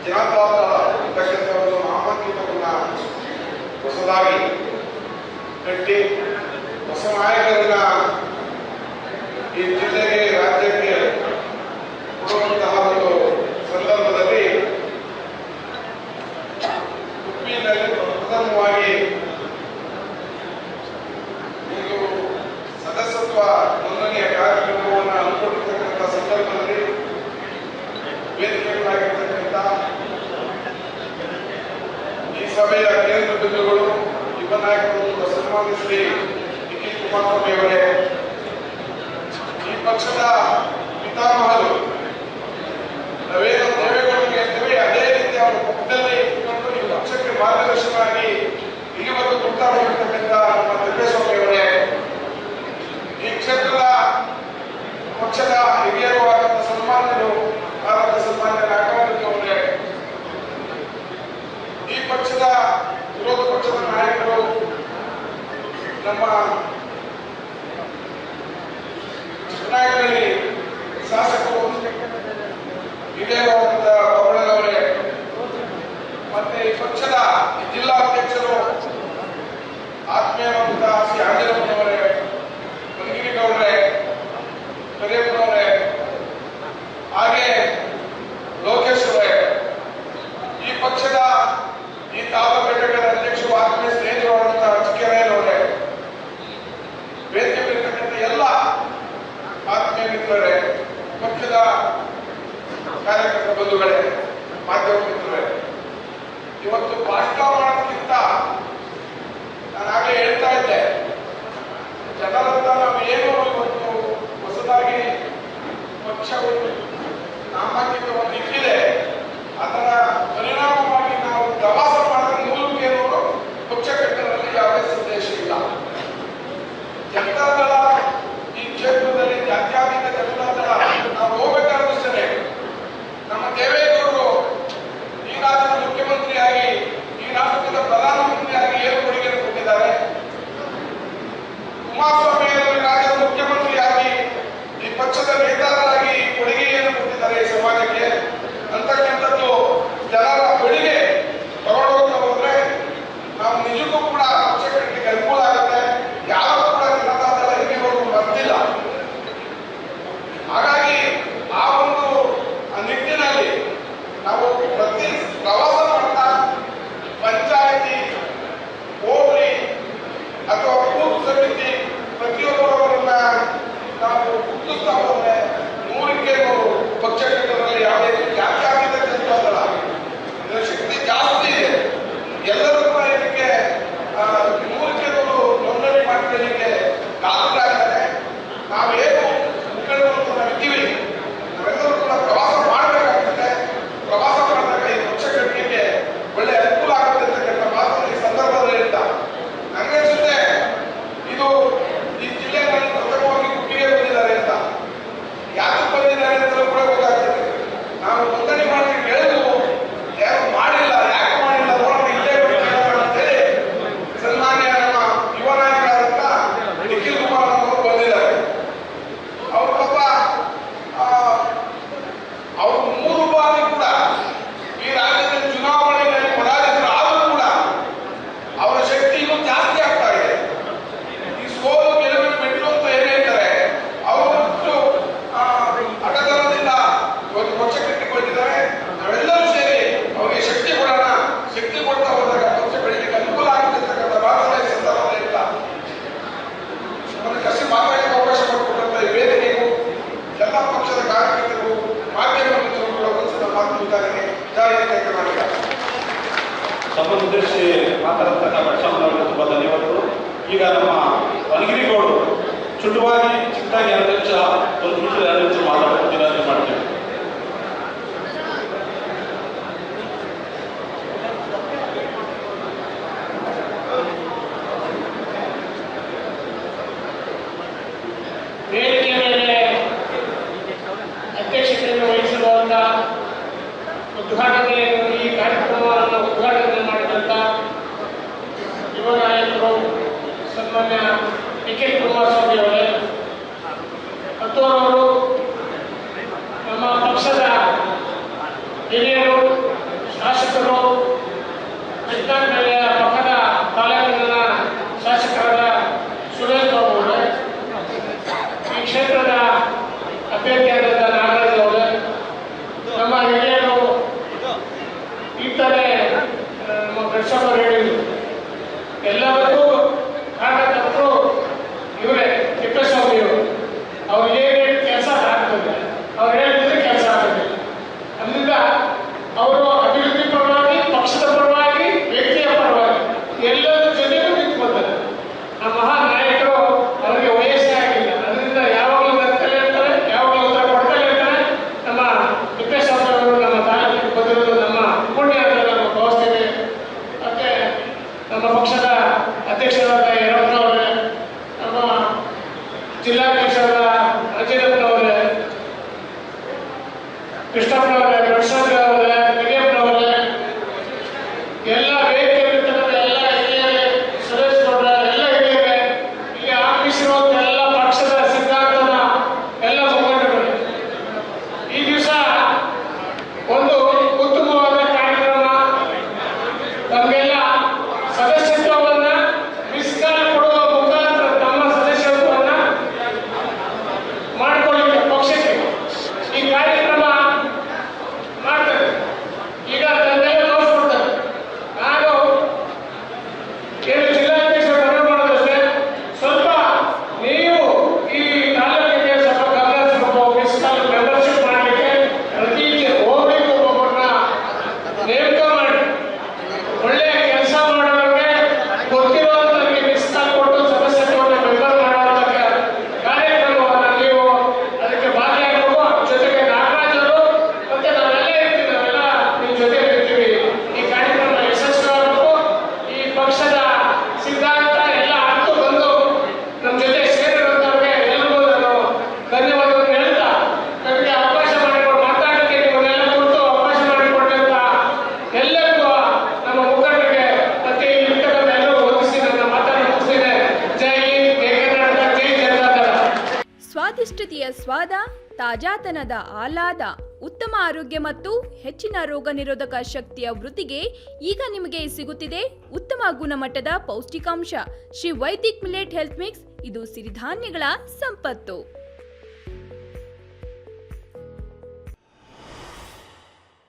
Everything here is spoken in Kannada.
ಜನತಾದಳ ಅಂತಕ್ಕಂಥ ಒಂದು ನಾಮಾಂಕಿತವನ್ನು ಹೊಸದಾಗಿ ಕಟ್ಟಿ ಹೊಸ ನಾಯಕರನ್ನ ಈ ಜಿಲ್ಲೆಗೆ ರಾಜ್ಯಕ್ಕೆ ಕೊಡುವಂತಹ ಒಂದು ಸಂದರ್ಭದಲ್ಲಿ ಉಪ್ಪಿನಲ್ಲಿ ಪ್ರಥಮವಾಗಿ ಒಂದು ಸದಸ್ಯತ್ವ ನೋಂದಣಿಯ ಕಾರ್ಯಕ್ರಮವನ್ನು ಹಮ್ಮಿಕೊಂಡಿರ್ತಕ್ಕಂಥ ಸಂದರ್ಭದಲ್ಲಿ ವೇದಿಕೆಗಳಾಗಿರ್ತಕ್ಕಂಥ ಈ ಸಭೆಯ ಕೇಂದ್ರ ಬಿಂದುಗಳು ಯುವ ನಾಯಕರು ಸನ್ಮಾನ್ಯ ಶ್ರೀ ನಿಖಿಲ್ ಕುಮಾರಸ್ವಾಮಿ ಅವರೇ, ಈ ಪಕ್ಷದ ಪಿತಾಮಹರು ನಾವೇನು ದೇವೇಗೌಡರಿಗೆ ಹೇಳ್ತೇವೆ ಅದೇ ರೀತಿ ಅವರ ಪಕ್ಕದಲ್ಲಿ ಇಟ್ಟುಕೊಂಡು ಈ ಪಕ್ಷಕ್ಕೆ ಮಾರ್ಗದರ್ಶನವಾಗಿ ಇಲ್ಲಿವರೆಗೂ ಕೊಡ್ತಾ ಹೋಗಿರ್ತಕ್ಕಂಥ ನಮ್ಮ ತಿಪ್ಪೇಸ್ವಾಮಿ ಅವರೇ, ಈ ಕ್ಷೇತ್ರದ ಪಕ್ಷದ ಹಿರಿಯರು ಆದಂಥ ಸನ್ಮಾನ್ಯರು ಆದಂಥ ಸನ್ಮಾನ್ಯ ನಾಗರಾಜ್ ಅವರೇ, ಈ ಪಕ್ಷದ ವಿರೋಧ ಪಕ್ಷದ ನಾಯಕರು ನಮ್ಮ ಚುನಾವಣೆಯಲ್ಲಿ ಶಾಸಕರು ಹಿರಿಯರಾದಂಥ ಬವಳನವರೇ, ಮತ್ತೆ ಈ ಪಕ್ಷದ ಜಿಲ್ಲಾಧ್ಯಕ್ಷರು ಆತ್ಮೀಯರಾದಂತಹ ಶ್ರೀ ಆಂಜನೇಯನವರೇ, ಮಂಗಿರಿಗೌಡರೇ, ಕರಿಯಪ್ಪನವರೇ, ಹಾಗೆ ಲೋಕೇಶ್ ಅವರೇ, ಈ ಪಕ್ಷದ ಈ ತಾಲೂಕು ಘಟಕದ ಅಧ್ಯಕ್ಷರು ಆತ್ಮೀಯ ಸ್ನೇಹಿತರಾದಂತಹ ಚಿಕ್ಕರಾಯನವರೇ, ವೇದಿಕೆ ಇರತಕ್ಕಂಥ ಎಲ್ಲ ಆತ್ಮೀಯ ಮಿತ್ರರೇ, ಪಕ್ಷದ ಕಾರ್ಯಕರ್ತ ಬಂಧುಗಳೇ, ಮಾಧ್ಯಮ ಮಿತ್ರರೇ, ಇವತ್ತು ಭಾಷಣ ಮಾಡೋದಕ್ಕಿಂತ ನಾನಾಗಲೇ ಹೇಳ್ತಾ ಇದ್ದೆ, ಜನರತ್ತ ನಾವು ಏನು ಇವತ್ತು ಹೊಸದಾಗಿ ಪಕ್ಷಗಳು ನಾಮಾಂಕಿತವನ್ನು ಇಟ್ಟಿದೆ, ಅದರ ಪರಿಣಾಮವಾಗಿ ನಾವು ಪ್ರವಾಸ ಮಾಡಿದ ಮೂಲಕೇನೋ ಪಕ್ಷ ಕಟ್ಟಡದಲ್ಲಿ ಯಾವುದೇ ಸಂದೇಶ ಇಲ್ಲ. ಜನತಾದಳ ಈ ಕ್ಷೇತ್ರದಲ್ಲಿ ಜಾತ್ಯತೀತ ಜನತಾದಳ ನಾವು ಹೋಗಬೇಕಾದಷ್ಟೇ ನಮ್ಮ ದೇವೇಗೌಡರು ಈ ರಾಜ್ಯದ ಮುಖ್ಯಮಂತ್ರಿಯಾಗಿ, ಈ ರಾಷ್ಟ್ರದ ಪ್ರಧಾನಮಂತ್ರಿಯಾಗಿ ಏನು ಕೊಡುಗೆಯನ್ನು ಕೊಟ್ಟಿದ್ದಾರೆ, ಕುಮಾರಸ್ವಾಮಿ ಅವರು ರಾಜ್ಯದ ಮುಖ್ಯಮಂತ್ರಿಯಾಗಿ ಈ ಪಕ್ಷದ ನೇತಾರರಾಗಿ ಕೊಡುಗೆಯನ್ನು ಕೊಟ್ಟಿದ್ದಾರೆ ಈ ಸಮಾಜಕ್ಕೆ ಅಂತಕ್ಕಂಥದ್ದು ಜನರ ಬಳಿಗೆ ತಗೊಂಡೋಗ್ತಾ ಹೋದ್ರೆ ನಾವು ನಿಜಕ್ಕೂ ಕೂಡ ಪಕ್ಷ ಕಟ್ಟಲಿಕ್ಕೆ ಅನುಕೂಲ ಆಗುತ್ತೆ. ಯಾರು ಕೂಡ ಜನತಾದಳ ಇಲ್ಲಿವರೆಗೂ ಬರ್ತಿಲ್ಲ. ಹಾಗಾಗಿ ಆ ಒಂದು ನಿಟ್ಟಿನಲ್ಲಿ ನಾವು ಪ್ರತಿ ಪ್ರವಾಸ ಮಾಡ್ತಾ ಪಂಚಾಯತಿ, ಹೋಬಳಿ ಅಥವಾ ಬೂತ್ ಸಮಿತಿ ಪ್ರತಿಯೊಬ್ಬರವರನ್ನ ನಾವು ಗುರುತಿಸ್ತಾ ಹೋದ್ರೆ 100ಕ್ಕೆ 100 ಪಕ್ಷ ಕಟ್ಟಡದಲ್ಲಿ ಯಾವುದೇ ಜಾತ್ಯತೀತ ಜನತಾದಳ ಇದರ ಶಕ್ತಿ ಜಾಸ್ತಿ ಇದೆ. ಎಲ್ಲರೂ ಕೂಡ ಇದಕ್ಕೆ 100ಕ್ಕೆ 100 ನೋಂದಣಿ ಮಾಡ್ಕೊಳ್ಳಲಿಕ್ಕೆ ಕಾರಣರಾಗಿದ್ದಾರೆ. ನಾವೇನು ಮುಖಂಡರು ನಾವಿದ್ದೀವಿ, ನಾವೆಲ್ಲರೂ ಕೂಡ ಪ್ರವಾಸ ಮಾಡಬೇಕಾಗ್ತದೆ. ಪ್ರವಾಸ ಮಾಡಿದಾಗ ಈ ಪಕ್ಷ ಕಟ್ಟಲಿಕ್ಕೆ ಒಳ್ಳೆ ಅನುಕೂಲ ಆಗುತ್ತೆ ಅಂತಕ್ಕಂಥ ಮಾತನ್ನು ಈ ಸಂದರ್ಭದಲ್ಲಿ ಹೇಳ್ತಾ ನನಗನ್ಸುತ್ತೆ ಇದು ಈ ಜಿಲ್ಲೆಯಲ್ಲಿ ಪ್ರಥಮವಾಗಿ ಗುತ್ತಿಗೆ ಬಂದಿದ್ದಾರೆ ಅಂತ. ಯಾಕೆ ಬಂದಿದ್ದಾರೆ ಅಂತ ಕೂಡ ಗೊತ್ತಾಗ್ತದೆ. ನಾವು ನೋಂದಣಿ ಮಾಡಲಿಕ್ಕೆ ಹೇಳಿದ್ವು, ಯಾರು ಮಾಡಿಲ್ಲ, ಯಾಕೆ ಮಾಡಿಲ್ಲ ನೋಡೋಣ, ಇಲ್ಲೇ ಅಂತೇಳಿ ಸನ್ಮಾನ್ಯ ನಮ್ಮ ಯುವ ನಾಯಕರಾದಂಥ ನಿಖಿಲ್ ಕುಮಾರಸ್ವಾಮಿ ಅವರು ಬಂದಿದ್ದಾರೆ. ಅವರು ಪಾಪ ಅವರು 3 ಬಾರಿ ಕೂಡ ಈ ರಾಜ್ಯದಲ್ಲಿ ಚುನಾವಣೆಯಲ್ಲಿ ಪರಾಜಿತರು ಆದರೂ ಕೂಡ ಅವರ ಶಕ್ತಿ ಇನ್ನೂ ಜಾಸ್ತಿ ಆಗ್ತಾ ಇದೆ. ಈ ಸೋಲು ಗೆಲುವಿನ ಮೆಟ್ಟಿಲು ಅಂತ ಏನ್ ಹೇಳ್ತಾರೆ, ಅವರು ಹಠದರದಿಂದ ಇವತ್ತು ಪಕ್ಷ ಕಟ್ಟಿಕೊಂಡಿದ್ದಾರೆ. ನಾವೆಲ್ಲರೂ ಸೇರಿ ಅವರಿಗೆ ಶಕ್ತಿ ಕೊಡೋಣ. ಶಕ್ತಿ ಕೊಡ್ತಾ ಹೋದಾಗ ಪಕ್ಷ ಬೆಳಲಿಕ್ಕೆ ಅನುಕೂಲ ಆಗುತ್ತೆ ಅಂತಕ್ಕಂಥ ಮಾತನ್ನ ಈ ಸಂದರ್ಭದಲ್ಲಿ ಇಲ್ಲ. ನಮಗೆ ಕಸಿ ಮಾತಾಡಲಿಕ್ಕೆ ಅವಕಾಶ ಮಾಡಿಕೊಟ್ಟಂತ ಈ ವೇದಿಕೆಗೂ ಎಲ್ಲ ಪಕ್ಷದ ಕಾರ್ಯಕರ್ತರು, ಮಾಧ್ಯಮ ಮಿತ್ರರು ಕೂಡ ಒಂದ್ಸಲ ಮಾತು ಮುಗಿದಾಗಿದೆ. ಜಾರಿಗೆ ಕರ್ನಾಟಕ ತಮ್ಮ ಉದ್ದೇಶಿ ಮಾತಾಡತಕ್ಕ ಪಕ್ಷವನ್ನು ತುಂಬಾ ಧನ್ಯವಾದಗಳು. ಈಗ ನಮ್ಮ ವನಗಿರಿಗೌಡರು ಚುಟುವಾಗಿ ಚಿಕ್ಕದಾಗಿ 2 ನಿಮಿಷ 2 ನಿಮಿಷ ಮಾತಾಡ್ತೀನಿ ಮಾಡ್ತೇವೆ. ವೇದಿಕೆ ಮೇಲೆ ಅಧ್ಯಕ್ಷತೆಯನ್ನು ವಹಿಸಿರುವಂತ ಉದ್ಘಾಟನೆಯನ್ನು ಈ ಕಾರ್ಯಕ್ರಮವನ್ನು ಉದ್ಘಾಟನೆ ಮಾಡಿದಂತ ಯುವ ನಾಯಕರು ಸನ್ಮಾನ್ಯ ನಿಖಿಲ್ ಕುಮಾರಸ್ವಾಮಿ ಅವರೇ, ಮತ್ತು ಅವರು ನಮ್ಮ ಪಕ್ಷದ ಹಿರಿಯರು ಶಾಸಕರು ಬೆಳ್ತಂಗಡಿಯ ಪಕ್ಕದ ತಾಲೂಕಿನ ಶಾಸಕರಾದ ಸುರೇಶ್ ಬಾಬು ಅವರೇ, ಈ ಕ್ಷೇತ್ರದ ಅಭ್ಯರ್ಥಿಯಾದ ನಾಗರಾಜ್ ಅವರೇ, ನಮ್ಮ ಹಿರಿಯರು ಇತರೆ ನಮ್ಮ ಕೃಷ್ಣಪ್ಪ ಹೇಳಿದರು, ಎಲ್ಲರಿಗೂ ಕಾರಣಕರ್ತರು ಇವರೇ ತಿಪ್ಪೇಸ್ವಾಮಿಯವರು. ಅವ್ರು ಏನು ಕೆಲಸ ಆಗ್ತದೆ, ಅವ್ರು ಹೇಳಿದ್ರೆ ಕೆಲಸ ಆಗೋದಿಲ್ಲ. ಅದರಿಂದ ಅವರು ಅಭಿವೃದ್ಧಿ ಪರವಾಗಿ, ಪಕ್ಷದ ಪರವಾಗಿ, ವ್ಯಕ್ತಿಯ ಪರವಾಗಿ ಎಲ್ಲರ ಜೊತೆಗೂ ನಿಂತ್ಕೊಳ್ತಾರೆ. ನಮ್ಮ ಮಹಾನ್ ನಾಯಕರು ಅವರಿಗೆ ವಯಸ್ಸೇ ಆಗಿಲ್ಲ, ಅದರಿಂದ ಯಾವಾಗಲೂ ನಗ್ತಲೇ ಇರ್ತಾರೆ, ಯಾವಾಗಲೂ ಉತ್ತರ ಕೊಡ್ತಲೇ ಇರ್ತಾರೆ. ನಮ್ಮ ತಿಪ್ಪೇಸ್ವಾಮಿ ಅವರು ನಮ್ಮ ತಾಲೂಕಿಗೆ ಬಂದಿರೋದು ನಮ್ಮ ಪುಣ್ಯ ಅಂತ ನಾವು ಭಾವಿಸ್ತೇವೆ. ಮತ್ತೆ ನಮ್ಮ ಪಕ್ಷದ ಅಧ್ಯಕ್ಷರಾದ ಯರಪ್ಪನವರೇ, ನಮ್ಮ ಜಿಲ್ಲಾಧ್ಯಕ್ಷರಾದ ಅಜಯಪ್ಪನವರೇ, ಕೃಷ್ಣಪ್ಪನವರೇ, ಪ್ರಸಾದ್ ಅವರೇ, ಹಿರಿಯಪ್ಪನವರೇ, ಎಲ್ಲ ವೇದಿಕೆಯಲ್ಲಿರ್ತಕ್ಕಂಥ ಎಲ್ಲ ಹಿರಿಯರೇ, ಸುರೇಶ್ ಗೌಡ್ರ ಎಲ್ಲ ಹಿರಿಯರೇ, ಇಲ್ಲಿ ಆಗಮಿಸಿರುವಂಥ ಎಲ್ಲ ಪಕ್ಷದ ಸಿದ್ಧಾಂತದ ಎಲ್ಲ ಮುಖಂಡರು, ಈ ದಿವಸ ಒಂದು ಉತ್ತಮವಾದ ಕಾರ್ಯಕ್ರಮ. ನಮಗೆಲ್ಲ ಸದಸ್ಯತ್ವವನ್ನ ಮಿಸ್ಕಾಲ್ ಕೊಡುವ ಮುಖಾಂತರ ತಮ್ಮ ಸದಸ್ಯತ್ವವನ್ನ ಮಾಡಿಕೊಳ್ಳಿಕ್ಕೆ ಪಕ್ಷಕ್ಕೆ ಈ ಕಾರ್ಯಕ್ರಮ ಮಾಡ್ತಾರೆ. ಈಗ ತನ್ನೆಲ್ಲ ತೋರಿಸ್ಕೊಡ್ತಾರೆ. ನಾನು ಏನು ಜಿಲ್ಲಾಧ್ಯಕ್ಷರು ಮನವಿ ಮಾಡೋದಷ್ಟೇ, ಸ್ವಲ್ಪ ನೀವು ಈ ತಾಲೂಕಿಗೆ ಸ್ವಲ್ಪ ಗಮನ ಹರಿಸಬೇಕು. ಮಿಸ್ಕಾಲ್ ಮೆಂಬರ್ಶಿಪ್ ಮಾಡಲಿಕ್ಕೆ ಪ್ರತಿ ಹೋಗ್ಲಿಕ್ಕೆ ಒಬ್ಬೊಬ್ಬರನ್ನ ನೇಮಕ ಮಾಡಿ ಒಳ್ಳೆಯ ಕೆಲಸ ಮಾಡೋರಿಗೆ ಗೊತ್ತಿರುವಂತವರಿಗೆ ಮಿಸ್ಕಾಲ್ ಕೊಟ್ಟು ಸದಸ್ಯತ್ವವನ್ನು ಮೆಂಬರ್ ಮಾಡುವಂತ ಕಾರ್ಯಕ್ರಮವನ್ನು ನೀವು ಅದಕ್ಕೆ ಭಾಗಿಯಾಗಬೇಕು. ಜೊತೆಗೆ ನಾಗರಾಜ್ ಅವರು ಮತ್ತೆ ನಾವೆಲ್ಲ ಇರ್ತೀವಿ, ನಾವೆಲ್ಲ ನಿಮ್ಮ ಜೊತೆ ಇರ್ತೀವಿ. ಈ ಕಾರ್ಯಕ್ರಮ ಯಶಸ್ವಿಯಾಗಬೇಕು. ಈ ಪಕ್ಷದ ಸಿದ್ಧಾಂತ ಎಲ್ಲ ಅರ್ಥ ಬಂದು ನಮ್ಮ ಜೊತೆ ಸೇರಿರುವಂತವ್ರಿಗೆ ಎಲ್ಲರಿಗೂ ನಾನು ಧನ್ಯವಾದವನ್ನು ಹೇಳ್ತಾ, ನನಗೆ ಅವಕಾಶ ಮಾಡಿಕೊಂಡು ಮಾತಾಡಲಿಕ್ಕೆ ನಿಮ್ಮನ್ನೆಲ್ಲ ಕುರಿತು ಅವಕಾಶ ಮಾಡಿಕೊಟ್ಟಂತ ಎಲ್ಲರಿಗೂ ನಮ್ಮ ಮುಖಂಡರಿಗೆ ಮತ್ತೆ ಇಲ್ಲಿರ್ತಕ್ಕಂಥ ಎಲ್ಲರಿಗೂ ವಂದಿಸಿ ನನ್ನ ಮಾತನ್ನು ಮುಗಿಸ್ತೇನೆ. ಜೈ ಹಿಂದ್, ಜೈ ಕರ್ನಾಟಕ, ಜೈ ಜನತಾದಳ. ಸ್ವಾದಿಷ್ಟತೆಯ ಸ್ವಾದ, ತಾಜಾತನದ ಆಹ್ಲಾದ, ಉತ್ತಮ ಆರೋಗ್ಯ ಮತ್ತು ಹೆಚ್ಚಿನ ರೋಗ ನಿರೋಧಕ ಶಕ್ತಿಯ ವೃದ್ಧಿಗೆ ಈಗ ನಿಮಗೆ ಸಿಗುತ್ತಿದೆ ಉತ್ತಮ ಗುಣಮಟ್ಟದ ಪೌಷ್ಟಿಕಾಂಶ. Shri Vaidik millet health mix, ಇದು ಸಿರಿಧಾನ್ಯಗಳ ಸಂಪತ್ತು.